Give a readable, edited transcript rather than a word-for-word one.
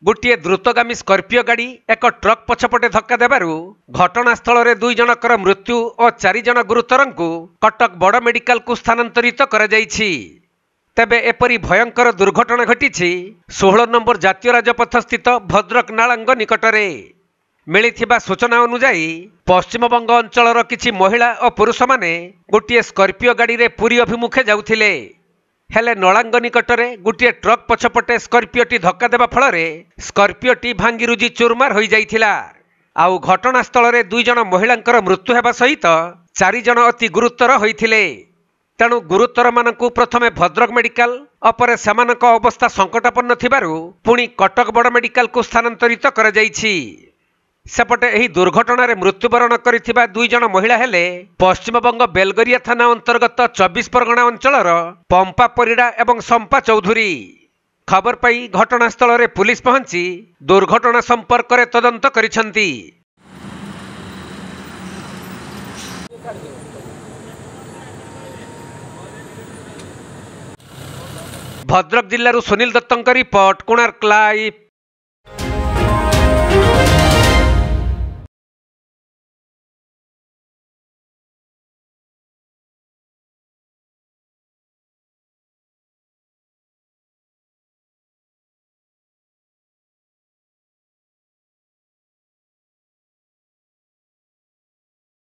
गोटे द्रुतगामी स्कर्पियो गाड़ी एक ट्रक पछपटे धक्का देबारु घटनास्थल में 2 जनकर मृत्यु और 4 जन गुरुतर को कटक बड़ मेडिकल को स्थानांतरित करा जायछि। तेबे एपरी भयंकर दुर्घटना घटी 16 नंबर जातीय राजपथ स्थित भद्रक नालांग निकटरे। मिलिथिबा सूचना अनुसार पश्चिमबंग अंचलर किछि महिला और पुरुष माने गोटे स्कर्पियो गाड़ी रे पुरी अभिमुखे जाउथिले। हेले नलांग निकटरे गोटे ट्रक पछपटे स्कर्पियोटी धक्का देबा फल स्कर्पियोटी भांगी रुजी चूरमार हो जाइथिला। आउ घटनास्थल में 2 जन महिलांकर मृत्यु हेबा सहित 4 जन अति गुरुतर होइथिले। तेणु गुरुतर मानकु प्रथमे भद्रक मेडिकल और सेमानक अवस्था संकटापन्न थिबारु पुणी कटक बड़ मेडिकल को स्थानांतरित करा जाइछि। सेपटे एही दुर्घटना मृत्युवरण करिथिबा 2 जन महिला हेले पश्चिमबंग बेलगरिया थाना अंतर्गत 24 परगना अंचलर पंपा परिड़ा एवं संपा चौधुरी। खबर पाई घटनास्थल में पुलिस पहुंची दुर्घटना संपर्क में तदंत करिसेंती। भद्रक जिल्लारू सुनील दत्तଙ୍କ रिपोर्ट, कोणार्क लाइव।